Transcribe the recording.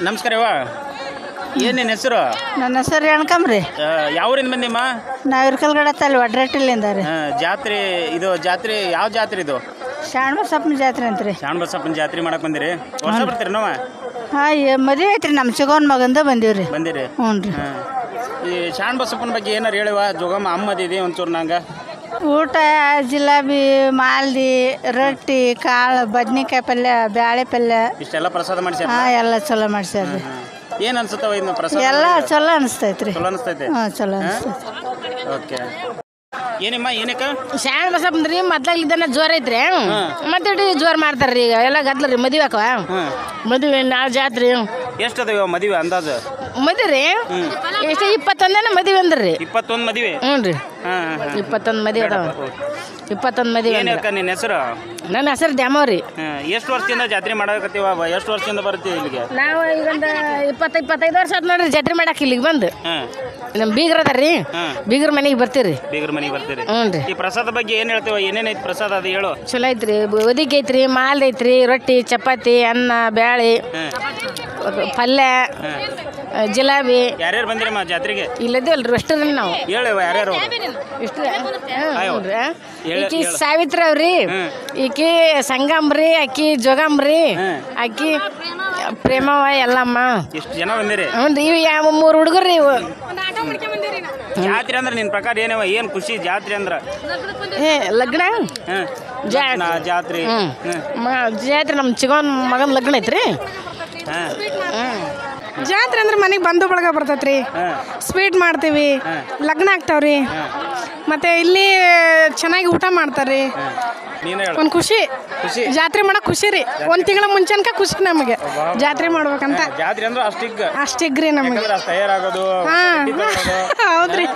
ನಮಸ್ಕಾರವ್ವ, ಏನು ನಿನ್ನ ಹೆಸರು? ನನ್ನ ಹೆಸರು ರೇಣಕಂಬ್ರಿ. ಯಾವೂರಿಂದ ಬಂದಿಮ್ಮ? ನಾವು ಇರ್ಕಲ್ಗಡತ್ತಲ್ಲಿ ಒಡ್ರಟ್ಟಿಲಿಂದ ರೀ. ಜಾತ್ರೆ ಇದು ಜಾತ್ರೆ ಯಾವ ಜಾತ್ರೆ ಇದು? ಶಾಣಬಸಪ್ಪನ ಜಾತ್ರೆ ಅಂತ್ರಿ. ಶಾಣಬಸಪ್ಪನ ಜಾತ್ರೆ ಮಾಡಕ್ಕೆ ಬಂದಿರಿ? ವರ್ಷ ಬರ್ತೀರಿ ನಾವ? ಹಾಂ, ಮದುವೆ ಐತ್ರಿ, ನಮ್ಮ ಚಿಗೋನ್ ಮಗಂದ ಬಂದೀವ್ರಿ. ಬಂದಿರಿ? ಹ್ಞೂ ರೀ. ಈ ಶಾಣಬಸಪ್ಪನ ಬಗ್ಗೆ ಏನಾರು ಹೇಳಿವ? ಜೋಗಮ್ಮ ಅಮ್ಮದಿದೆ ಒಂಚೂರು ನಂಗೆ. ಊಟ ಜಿಲಾಬಿ, ಮಾಲ್ದಿ, ರೊಟ್ಟಿ, ಕಾಳು, ಬದ್ನಿಕಾಯಿ ಪಲ್ಯ, ಬ್ಯಾಳೆ ಪಲ್ಯ ಇಷ್ಟೆಲ್ಲ ಪ್ರಸಾದ ಮಾಡಿಸ್ಯಾರ? ಹಾಂ, ಎಲ್ಲ ಚಲೋ ಮಾಡ್ಸ್ಯಾರ್ರಿ. ಏನು ಅನ್ಸುತ್ತವ ಇನ್ನು ಪ್ರಸಾದ? ಎಲ್ಲ ಚಲೋ ಅನಿಸ್ತೈತ್ರಿ. ಚಲೋ ಅನಿಸ್ತೈತೆ? ಹಾಂ, ಚಲೋ ಅನಿಸ್ತೈತಿ. ಓಕೆ. ಏನಮ್ಮ ಏನಕ್ಕ? ಶಾಣಬಸಪ್ಪಂದ್ರಿ ಮೊದ್ಲಾಗಿದ್ದಾನ ಜೋರ್ ಐತ್ರಿ, ಮತ್ತೆ ಜೋರ್ ಮಾಡ್ತಾರ್ರಿ. ಈಗ ಎಲ್ಲ ಗದ್ಲ ರೀ, ಮದುವೆ ಹಾಕವ ಮದುವೆ ನಾಳೆ ಜಾತ್ರೆ. ಎಷ್ಟು ಅದಾವ ಮದುವೆ ಅಂದಾಜು? ಮದುವೆ ಎಷ್ಟು 21 ಮದುವೆ ಅಂದ್ರಿ. 21 ಮದುವೆ? ಹ್ಞೂ ರೀ, 21 ಮದುವೆ ಅದಾವ. 21 ಮದುವೆ. ಏನಕ್ಕ ನಿನ್ನ ಹೆಸರು? ನನ್ನ ಹೆಸರು ದ್ಯಾಮವ್ರಿ. ಎಷ್ಟು ವರ್ಷದಿಂದ ಜಾತ್ರೆ ಮಾಡಕತ್ತೀವ? ಎಷ್ಟು ವರ್ಷದಿಂದ ಬರ್ತೀವಿ ಇಲ್ಲಿಗೆ? ನಾವು ಈಗೊಂದು 25 ವರ್ಷ ಆಯ್ತು ನೋಡ್ರಿ ಜಾತ್ರೆ ಮಾಡಕ್ಕೆ ಇಲ್ಲಿಗೆ ಬಂದು. ನಮ್ಮ ಬೀಗ್ರ ಅದಾರ್ರಿ, ಬೀಗ್ರ ಮನೆಗೆ ಬರ್ತೀರಿ. ಬೀಗ್ರ ಮನೆಗೆ ಬರ್ತೀರಿ? ಹ್ಞೂ ರೀ. ಈ ಪ್ರಸಾದ ಬಗ್ಗೆ ಏನು ಹೇಳ್ತೀವ? ಏನೇನೈತಿ ಪ್ರಸಾದ ಅದು ಹೇಳು. ಚಲೋ ಐತ್ರಿ, ಒದಿಗೆ ಐತ್ರಿ, ಮಾಲ್ದ ಐತ್ರಿ, ರೊಟ್ಟಿ, ಚಪಾತಿ, ಅನ್ನ, ಬ್ಯಾಳೆ, ಪಲ್ಯ, ಜಿಲಾಬಿ. ಯಾರ್ಯಾರು ಬಂದಿರಮ್ಮ ಜಾತ್ರೆಗೆ? ಇಲ್ಲದೇವಲ್ರಿ ರೆಸ್ಟೋರೆಂಟ್ ನಾವು. ಹೇಳವ ಯಾರ್ಯಾರು? ಇಷ್ಟು ಈಕಿ ಸಾವಿತ್ರಿ ಅವ್ರಿ, ಈಕಿ ಸಂಗಮ್ರಿ, ಆಕಿ ಜೋಗಮ್ರಿ, ಆಕಿ ಪ್ರೇಮವ ಎಲ್ಲಮ್ಮ. ಎಷ್ಟು ಜನ ಬಂದಿರಿ? ಹ್ಞೂ, ಇವು 3 ಹುಡುಗರ್ರಿ ಇವು. ಜಾತ್ರೆ ಅಂದ್ರೆ ನಿನ್ನ ಪ್ರಕಾರ ಏನವ? ಏನು ಖುಷಿ ಜಾತ್ರೆ ಅಂದ್ರೆ? ಲಗ್ನ ಜಾತ್ರೆ ಜಾತ್ರೆ ನಮ್ಮ ಚಿಗೋನ್ ಮಗನ ಲಗ್ನ ಐತ್ರಿ. ಜಾತ್ರೆ ಅಂದ್ರೆ ಮನೆಗೆ ಬಂಧು ಬಳಗ ಬರ್ತೈತ್ರಿ, ಸ್ವೀಟ್ ಮಾಡ್ತೀವಿ, ಲಗ್ನ ಆಗ್ತಾವ್ರಿ, ಮತ್ತೆ ಇಲ್ಲಿ ಚೆನ್ನಾಗಿ ಊಟ ಮಾಡ್ತಾರ್ರಿ. ಒಂದು ಖುಷಿ, ಜಾತ್ರೆ ಮಾಡಕ್ ಖುಷಿ ರೀ. 1 ತಿಂಗಳ ಮುಂಚೆನಕ ಖುಷಿ ನಮಗೆ ಜಾತ್ರೆ ಮಾಡ್ಬೇಕಂತ. ಜಾತ್ರೆ ಅಂದ್ರೆ ಅಷ್ಟಿಗ್ರಿ ನಮಗೆ. ತಯಾರಾಗೋದು. ಹೌದ್ರಿ.